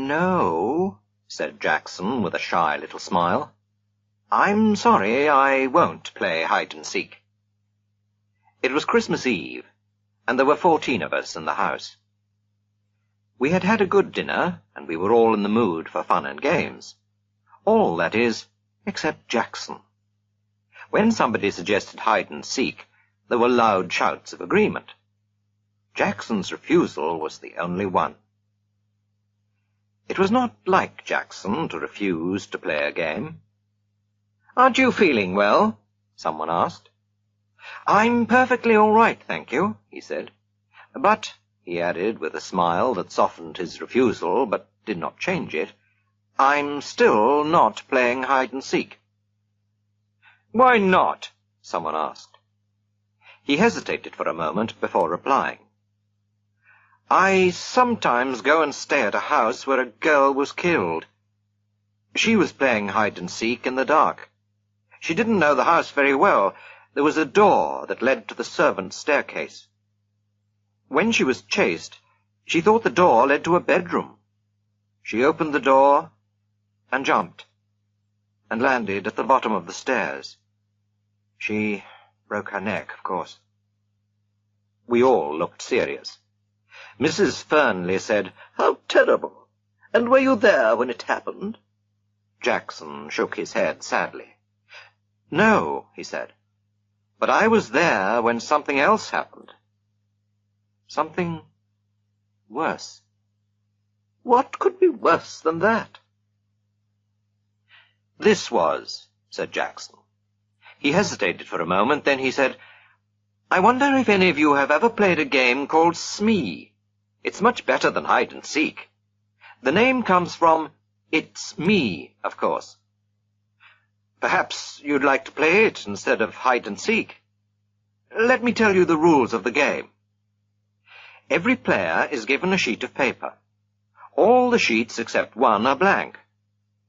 No, said Jackson with a shy little smile. I'm sorry, I won't play hide-and-seek. It was Christmas Eve, and there were 14 of us in the house. We had had a good dinner, and we were all in the mood for fun and games. All, that is, except Jackson. When somebody suggested hide-and-seek, there were loud shouts of agreement. Jackson's refusal was the only one. It was not like Jackson to refuse to play a game. "Aren't you feeling well?" someone asked. "I'm perfectly all right, thank you," he said. "But," he added with a smile that softened his refusal but did not change it, "I'm still not playing hide-and-seek." "Why not?" someone asked. He hesitated for a moment before replying. "I sometimes go and stay at a house where a girl was killed. She was playing hide-and-seek in the dark. She didn't know the house very well. There was a door that led to the servants' staircase. When she was chased, she thought the door led to a bedroom. She opened the door and jumped, and landed at the bottom of the stairs. She broke her neck, of course." We all looked serious. Mrs. Fernley said, "How terrible! And were you there when it happened?" Jackson shook his head sadly. "No," he said, "but I was there when something else happened. Something worse." "What could be worse than that?" "This was," said Jackson. He hesitated for a moment, then he said, "I wonder if any of you have ever played a game called Smee. It's much better than hide-and-seek. The name comes from It's Me, of course. Perhaps you'd like to play it instead of hide-and-seek. Let me tell you the rules of the game. Every player is given a sheet of paper. All the sheets except one are blank.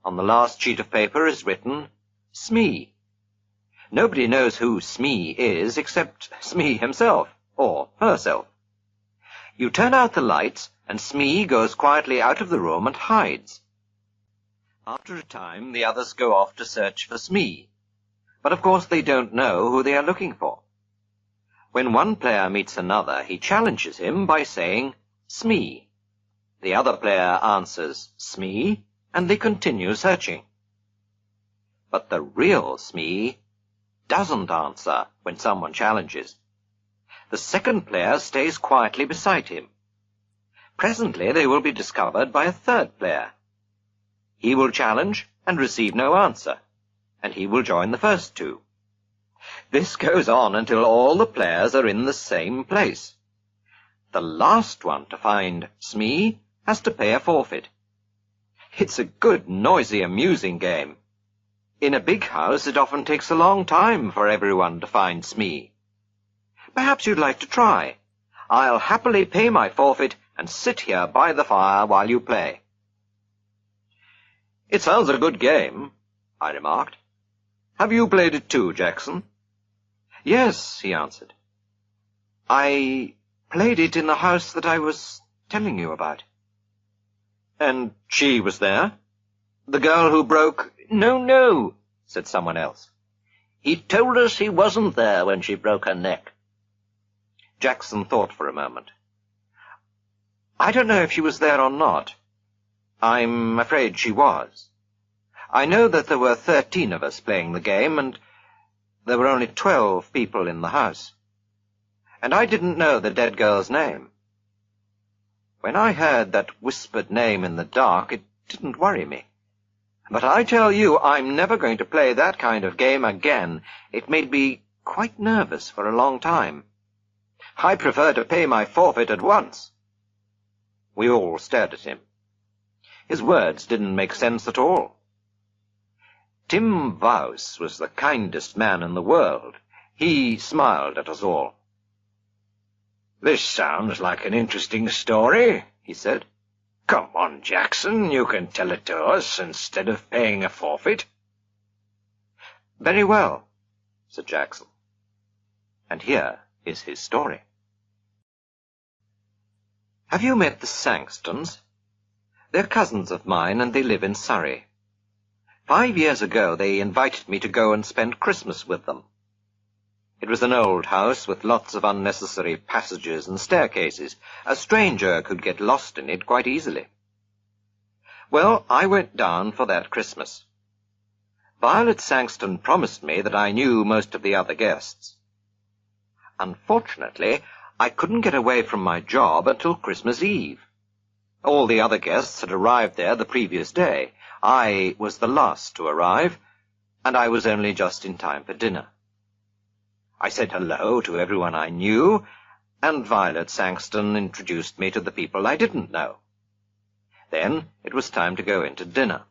On the last sheet of paper is written Smee. Nobody knows who Smee is except Smee himself, or herself. You turn out the lights, and Smee goes quietly out of the room and hides. After a time, the others go off to search for Smee, but of course they don't know who they are looking for. When one player meets another, he challenges him by saying, Smee. The other player answers, Smee, and they continue searching. But the real Smee doesn't answer when someone challenges. The second player stays quietly beside him. Presently they will be discovered by a third player. He will challenge and receive no answer, and he will join the first two. This goes on until all the players are in the same place. The last one to find Smee has to pay a forfeit. It's a good, noisy, amusing game. In a big house, it often takes a long time for everyone to find Smee. Perhaps you'd like to try. I'll happily pay my forfeit and sit here by the fire while you play." "It sounds a good game," I remarked. "Have you played it too, Jackson?" "Yes," he answered. "I played it in the house that I was telling you about." "And she was there? The girl who broke—" No, said someone else. "He told us he wasn't there when she broke her neck." Jackson thought for a moment. "I don't know if she was there or not. I'm afraid she was. I know that there were 13 of us playing the game, and there were only 12 people in the house. And I didn't know the dead girl's name. When I heard that whispered name in the dark, it didn't worry me. But I tell you, I'm never going to play that kind of game again. It made me quite nervous for a long time. I prefer to pay my forfeit at once." We all stared at him. His words didn't make sense at all. Tim Vaus was the kindest man in the world. He smiled at us all. "This sounds like an interesting story," he said. "Come on, Jackson, you can tell it to us instead of paying a forfeit." "Very well," said Jackson. And here is his story. Have you met the Sankstons? They're cousins of mine, and they live in Surrey. 5 years ago they invited me to go and spend Christmas with them. It was an old house with lots of unnecessary passages and staircases. A stranger could get lost in it quite easily. Well, I went down for that Christmas. Violet Sangston promised me that I knew most of the other guests. Unfortunately, I couldn't get away from my job until Christmas Eve. All the other guests had arrived there the previous day. I was the last to arrive, and I was only just in time for dinner. I said hello to everyone I knew, and Violet Sangston introduced me to the people I didn't know. Then it was time to go into dinner.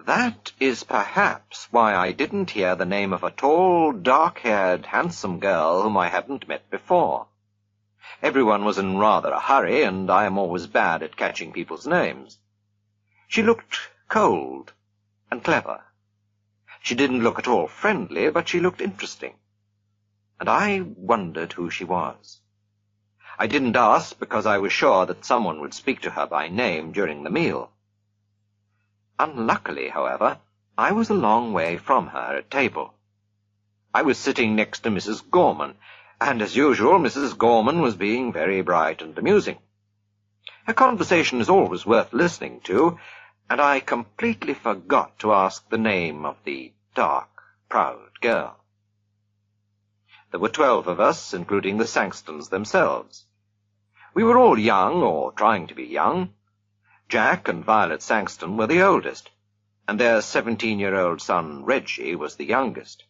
That is perhaps why I didn't hear the name of a tall, dark-haired, handsome girl whom I hadn't met before. Everyone was in rather a hurry, and I am always bad at catching people's names. She looked cold and clever. She didn't look at all friendly, but she looked interesting. And I wondered who she was. I didn't ask because I was sure that someone would speak to her by name during the meal. Unluckily, however, I was a long way from her at table. I was sitting next to Mrs. Gorman, and as usual Mrs. Gorman was being very bright and amusing. Her conversation is always worth listening to, and I completely forgot to ask the name of the dark, proud girl. There were 12 of us, including the Sangstons themselves. We were all young, or trying to be young. Jack and Violet Sangston were the oldest, and their 17-year-old son Reggie was the youngest.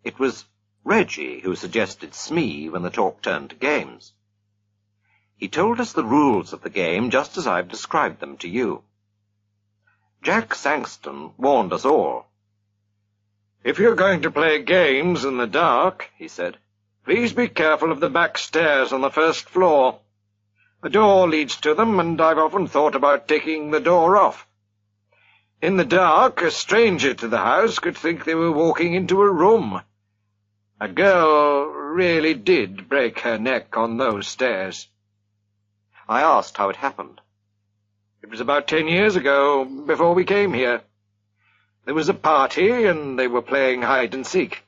It was Reggie who suggested Smee when the talk turned to games. He told us the rules of the game just as I've described them to you. Jack Sangston warned us all. "If you're going to play games in the dark," he said, "please be careful of the back stairs on the first floor. The door leads to them, and I've often thought about taking the door off. In the dark, a stranger to the house could think they were walking into a room. A girl really did break her neck on those stairs." I asked how it happened. "It was about 10 years ago, before we came here. There was a party, and they were playing hide-and-seek.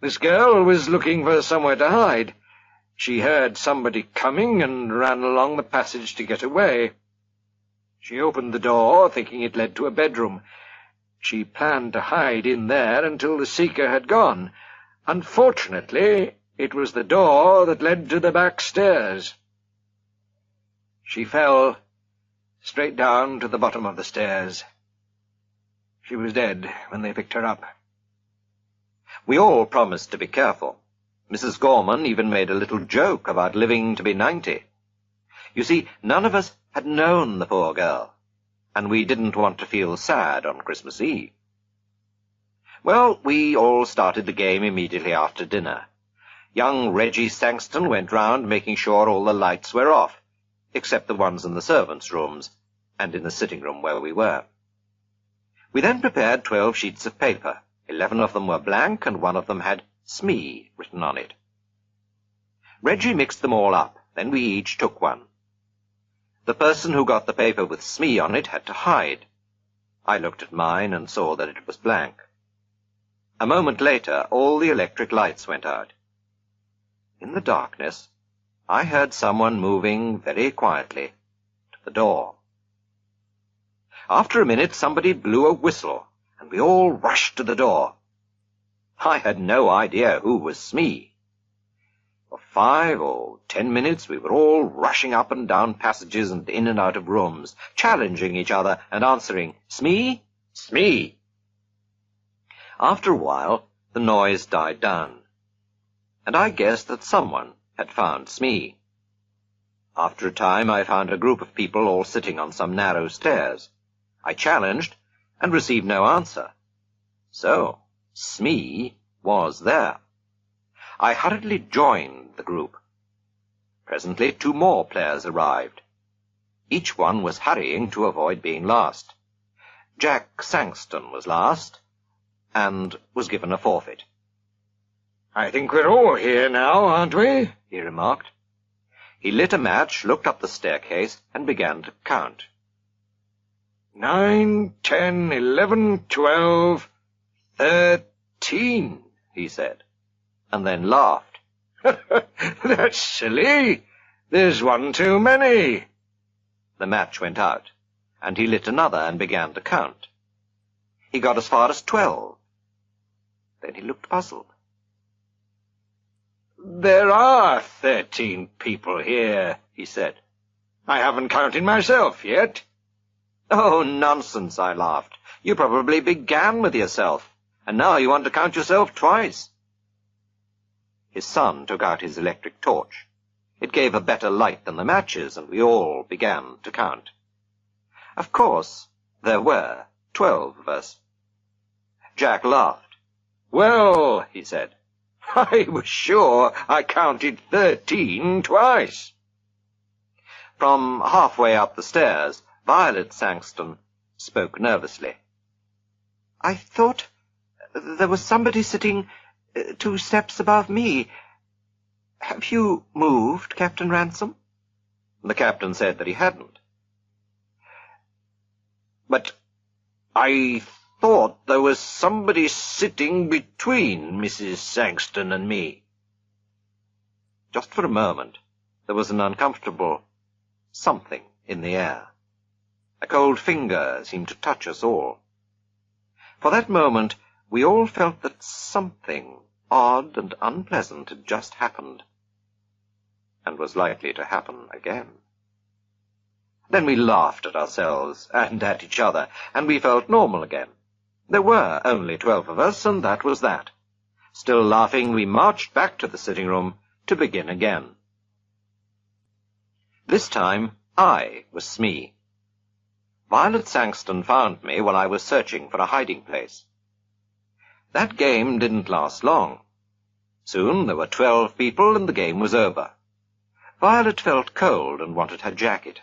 This girl was looking for somewhere to hide. She heard somebody coming and ran along the passage to get away. She opened the door, thinking it led to a bedroom. She planned to hide in there until the seeker had gone. Unfortunately, it was the door that led to the back stairs. She fell straight down to the bottom of the stairs. She was dead when they picked her up." We all promised to be careful. Mrs. Gorman even made a little joke about living to be 90. You see, none of us had known the poor girl, and we didn't want to feel sad on Christmas Eve. Well, we all started the game immediately after dinner. Young Reggie Sangston went round making sure all the lights were off, except the ones in the servants' rooms and in the sitting room where we were. We then prepared 12 sheets of paper. 11 of them were blank, and one of them had Smee written on it. Reggie mixed them all up, then we each took one. The person who got the paper with Smee on it had to hide. I looked at mine and saw that it was blank. A moment later, all the electric lights went out. In the darkness, I heard someone moving very quietly to the door. After a minute, somebody blew a whistle, and we all rushed to the door. I had no idea who was Smee. For 5 or 10 minutes we were all rushing up and down passages and in and out of rooms, challenging each other and answering, "Smee? Smee!" After a while, the noise died down, and I guessed that someone had found Smee. After a time, I found a group of people all sitting on some narrow stairs. I challenged and received no answer. So, Smee was there. I hurriedly joined the group. Presently 2 more players arrived. Each one was hurrying to avoid being last. Jack Sangston was last, and was given a forfeit. "I think we're all here now, aren't we?" he remarked. He lit a match, looked up the staircase, and began to count. 9, 10, 11, 12, 13, he said, and then laughed. That's silly. There's one too many. The match went out, and he lit another and began to count. He got as far as 12. Then he looked puzzled. There are 13 people here, he said. I haven't counted myself yet. Oh, nonsense, I laughed. You probably began with yourself, and now you want to count yourself twice. His son took out his electric torch. It gave a better light than the matches, and we all began to count. Of course, there were 12 of us. Jack laughed. Well, he said, I was sure I counted 13 twice. From halfway up the stairs, Violet Sangston spoke nervously. I thought there was somebody sitting 2 steps above me. Have you moved, Captain Ransom? The captain said that he hadn't. But I thought there was somebody sitting between Mrs. Sangston and me. Just for a moment, there was an uncomfortable something in the air. A cold finger seemed to touch us all. For that moment, we all felt that something odd and unpleasant had just happened, and was likely to happen again. Then we laughed at ourselves and at each other, and we felt normal again. There were only 12 of us, and that was that. Still laughing, we marched back to the sitting room to begin again. This time, I was Smee. Violet Sangston found me while I was searching for a hiding place. That game didn't last long. Soon there were 12 people, and the game was over. Violet felt cold and wanted her jacket.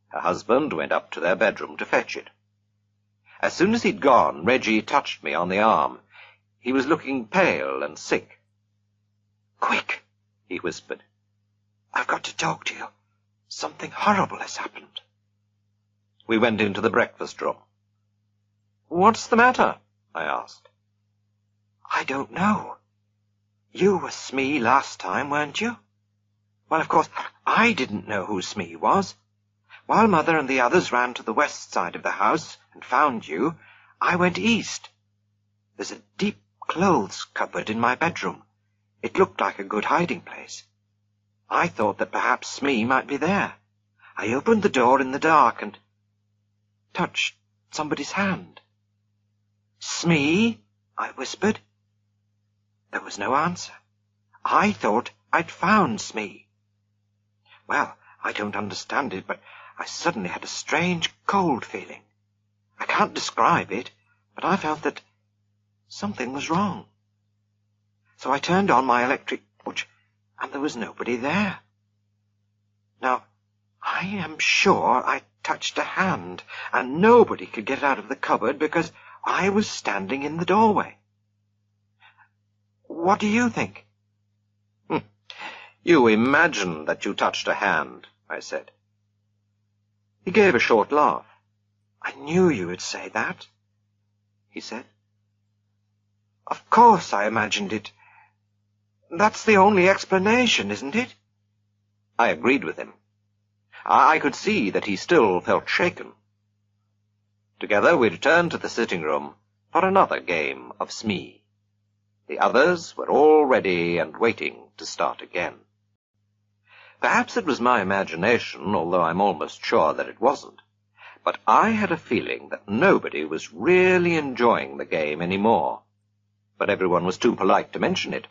Her husband went up to their bedroom to fetch it. As soon as he'd gone, Reggie touched me on the arm. He was looking pale and sick. "Quick," he whispered. "I've got to talk to you. Something horrible has happened." We went into the breakfast room. "What's the matter?" I asked. "I don't know. You were Smee last time, weren't you? Well, of course, I didn't know who Smee was. While Mother and the others ran to the west side of the house and found you, I went east. There's a deep clothes cupboard in my bedroom. It looked like a good hiding place. I thought that perhaps Smee might be there. I opened the door in the dark and touched somebody's hand. 'Smee?' I whispered. There was no answer. I thought I'd found Smee. Well, I don't understand it, but I suddenly had a strange cold feeling. I can't describe it, but I felt that something was wrong. So I turned on my electric torch, and there was nobody there. Now, I am sure I touched a hand, and nobody could get out of the cupboard because I was standing in the doorway. What do you think?" "You imagined that you touched a hand," I said. He gave a short laugh. "I knew you would say that," he said. "Of course I imagined it. That's the only explanation, isn't it?" I agreed with him. I could see that he still felt shaken. Together we returned to the sitting room for another game of Smee. The others were all ready and waiting to start again. Perhaps it was my imagination, although I'm almost sure that it wasn't. But I had a feeling that nobody was really enjoying the game any more. But everyone was too polite to mention it.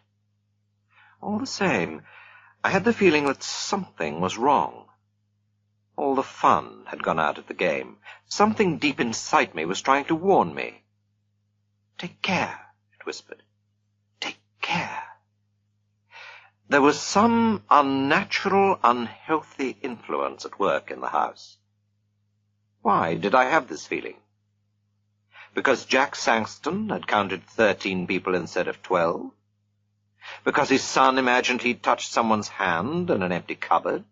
All the same, I had the feeling that something was wrong. All the fun had gone out of the game. Something deep inside me was trying to warn me. "Take care," it whispered. "Take care." There was some unnatural, unhealthy influence at work in the house. Why did I have this feeling? Because Jack Sangston had counted 13 people instead of 12? Because his son imagined he'd touched someone's hand in an empty cupboard?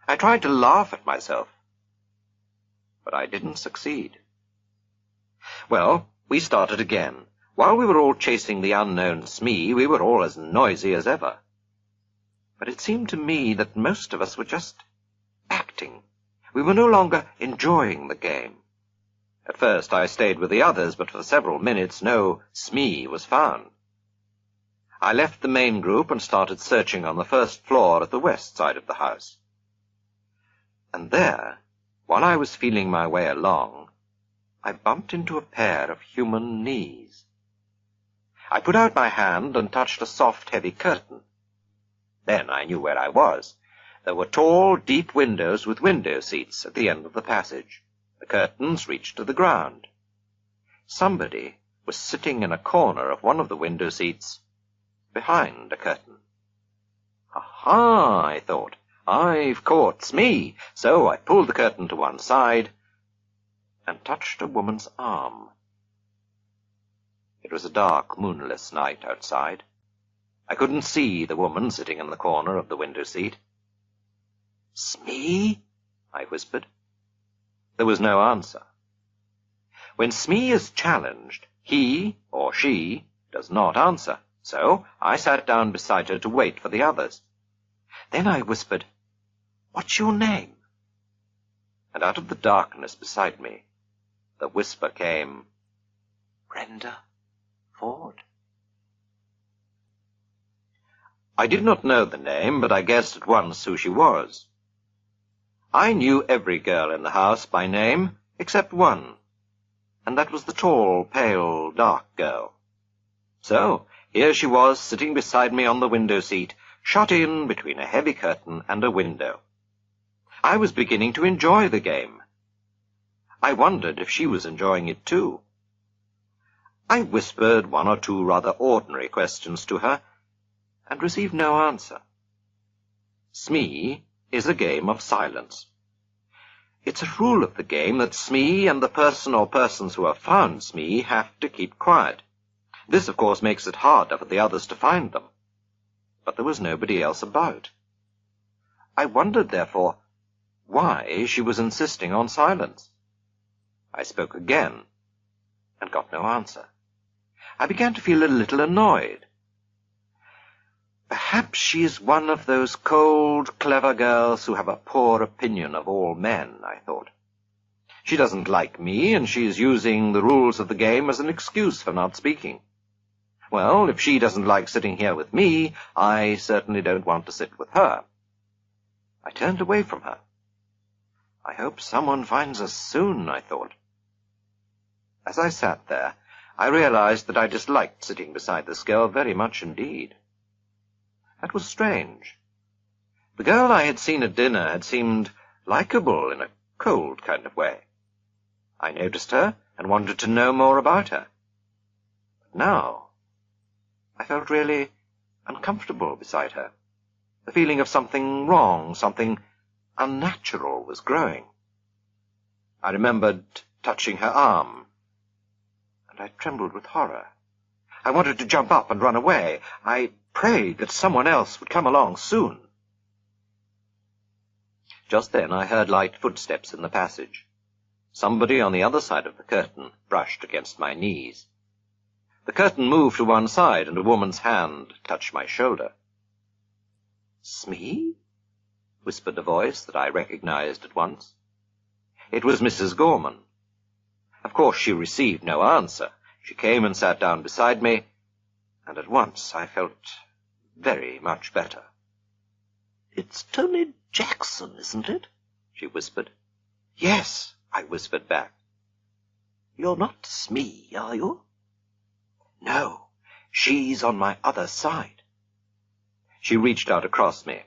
I tried to laugh at myself, but I didn't succeed. Well, we started again. While we were all chasing the unknown Smee, we were all as noisy as ever. But it seemed to me that most of us were just acting. We were no longer enjoying the game. At first I stayed with the others, but for several minutes no Smee was found. I left the main group and started searching on the first floor at the west side of the house. And there, while I was feeling my way along, I bumped into a pair of human knees. I put out my hand and touched a soft, heavy curtain. Then I knew where I was. There were tall, deep windows with window seats at the end of the passage. The curtains reached to the ground. Somebody was sitting in a corner of one of the window seats, behind a curtain. Aha, I thought, I've caught Smee. So I pulled the curtain to one side and touched a woman's arm. It was a dark, moonless night outside. I couldn't see the woman sitting in the corner of the window seat. "Smee?" I whispered. There was no answer. When Smee is challenged, he, or she, does not answer, so I sat down beside her to wait for the others. Then I whispered, "What's your name?" And out of the darkness beside me, the whisper came, "Brenda Ford." I did not know the name, but I guessed at once who she was. I knew every girl in the house by name, except one, and that was the tall, pale, dark girl. So here she was, sitting beside me on the window seat, shut in between a heavy curtain and a window. I was beginning to enjoy the game. I wondered if she was enjoying it too. I whispered one or two rather ordinary questions to her, and received no answer. Smee is a game of silence. It's a rule of the game that Smee and the person or persons who have found Smee have to keep quiet. This, of course, makes it harder for the others to find them. But there was nobody else about. I wondered, therefore, why she was insisting on silence. I spoke again, and got no answer. I began to feel a little annoyed. Perhaps she is one of those cold, clever girls who have a poor opinion of all men, I thought. She doesn't like me, and she is using the rules of the game as an excuse for not speaking. Well, if she doesn't like sitting here with me, I certainly don't want to sit with her. I turned away from her. I hope someone finds us soon, I thought. As I sat there, I realized that I disliked sitting beside this girl very much indeed. That was strange. The girl I had seen at dinner had seemed likable in a cold kind of way. I noticed her and wanted to know more about her. But now, I felt really uncomfortable beside her. The feeling of something wrong, something unnatural was growing. I remembered touching her arm, and I trembled with horror. I wanted to jump up and run away. I prayed that someone else would come along soon. Just then I heard light footsteps in the passage. Somebody on the other side of the curtain brushed against my knees. The curtain moved to one side, and a woman's hand touched my shoulder. "Smee?" whispered a voice that I recognized at once. It was Mrs. Gorman. Of course she received no answer. She came and sat down beside me, and at once I felt very much better. "It's Tony Jackson, isn't it?" she whispered. "Yes," I whispered back. "You're not Smee, are you?" "No, she's on my other side." She reached out across me.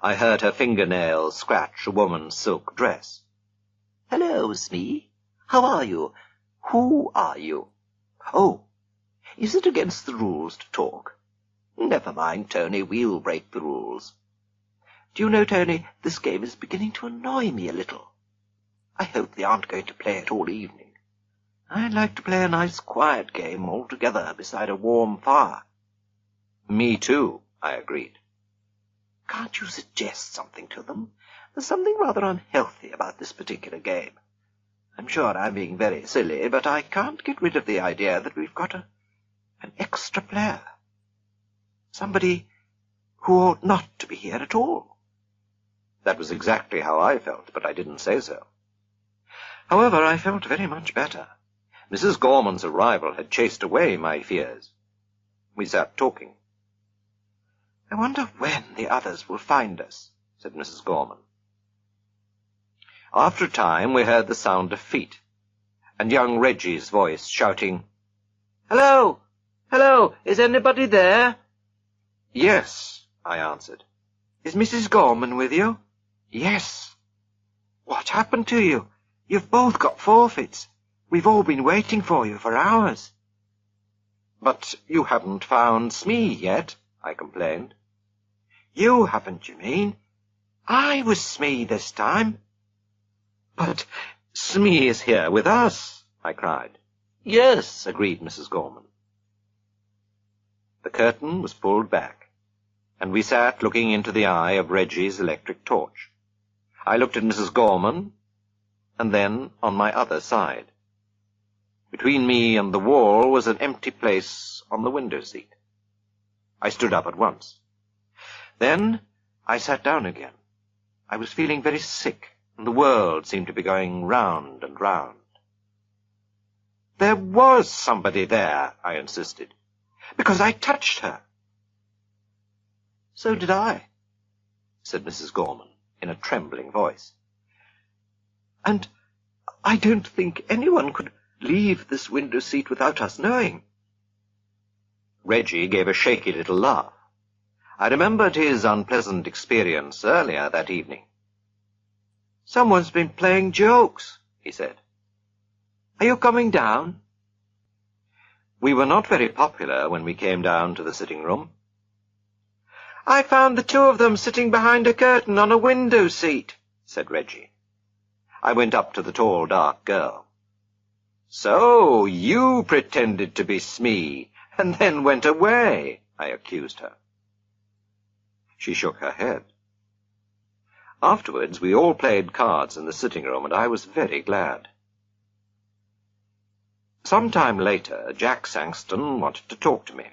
I heard her fingernails scratch a woman's silk dress. "Hello, Smee. How are you? Who are you? Oh, is it against the rules to talk? Never mind, Tony, we'll break the rules. Do you know, Tony, this game is beginning to annoy me a little. I hope they aren't going to play it all evening. I'd like to play a nice quiet game all together beside a warm fire." Me too, I agreed. Can't you suggest something to them? There's something rather unhealthy about this particular game. I'm sure I'm being very silly, but I can't get rid of the idea that we've got an extra player. Somebody who ought not to be here at all. That was exactly how I felt, but I didn't say so. However, I felt very much better. Mrs. Gorman's arrival had chased away my fears. We sat talking. I wonder when the others will find us, said Mrs. Gorman. After a time, we heard the sound of feet, and young Reggie's voice shouting, "Hello! Hello! Is anybody there?" "Yes," I answered. "Is Mrs. Gorman with you?" "Yes." "What happened to you? You've both got forfeits. We've all been waiting for you for hours." "But you haven't found Smee yet," I complained. "You haven't, you mean? I was Smee this time." "But Smee is here with us," I cried. "Yes," agreed Mrs. Gorman. The curtain was pulled back, and we sat looking into the eye of Reggie's electric torch. I looked at Mrs. Gorman, and then on my other side. Between me and the wall was an empty place on the window seat. I stood up at once. Then I sat down again. I was feeling very sick, and the world seemed to be going round and round. "There was somebody there," I insisted, "because I touched her." "So did I," said Mrs. Gorman in a trembling voice. "And I don't think anyone could leave this window seat without us knowing." Reggie gave a shaky little laugh. I remembered his unpleasant experience earlier that evening. "Someone's been playing jokes," he said. "Are you coming down?" We were not very popular when we came down to the sitting room. "I found the two of them sitting behind a curtain on a window seat," said Reggie. I went up to the tall, dark girl. "So you pretended to be Smee, and then went away," I accused her. She shook her head. Afterwards, we all played cards in the sitting room, and I was very glad. Some time later, Jack Sangston wanted to talk to me.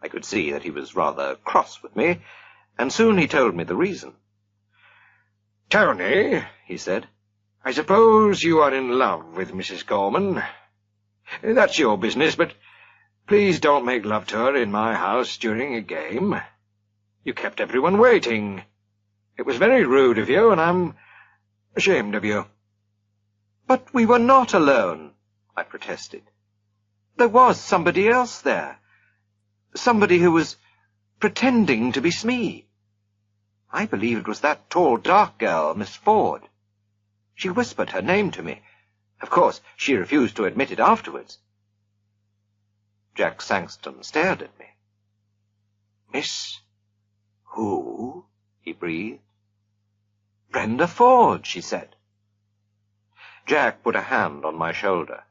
I could see that he was rather cross with me, and soon he told me the reason. "Tony," he said, "I suppose you are in love with Mrs. Gorman. That's your business, but please don't make love to her in my house during a game. You kept everyone waiting. It was very rude of you, and I'm ashamed of you." "But we were not alone," I protested. "There was somebody else there. Somebody who was pretending to be Smee. I believe it was that tall, dark girl, Miss Ford. She whispered her name to me. Of course, she refused to admit it afterwards." Jack Sangston stared at me. "Miss who?" he breathed. "Brenda Ford," she said. Jack put a hand on my shoulder.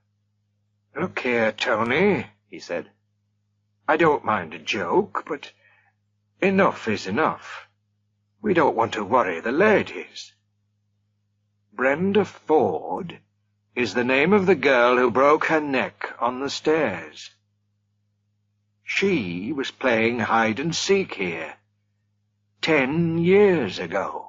"Look here, Tony," he said. "I don't mind a joke, but enough is enough. We don't want to worry the ladies. Brenda Ford is the name of the girl who broke her neck on the stairs. She was playing hide-and-seek here 10 years ago."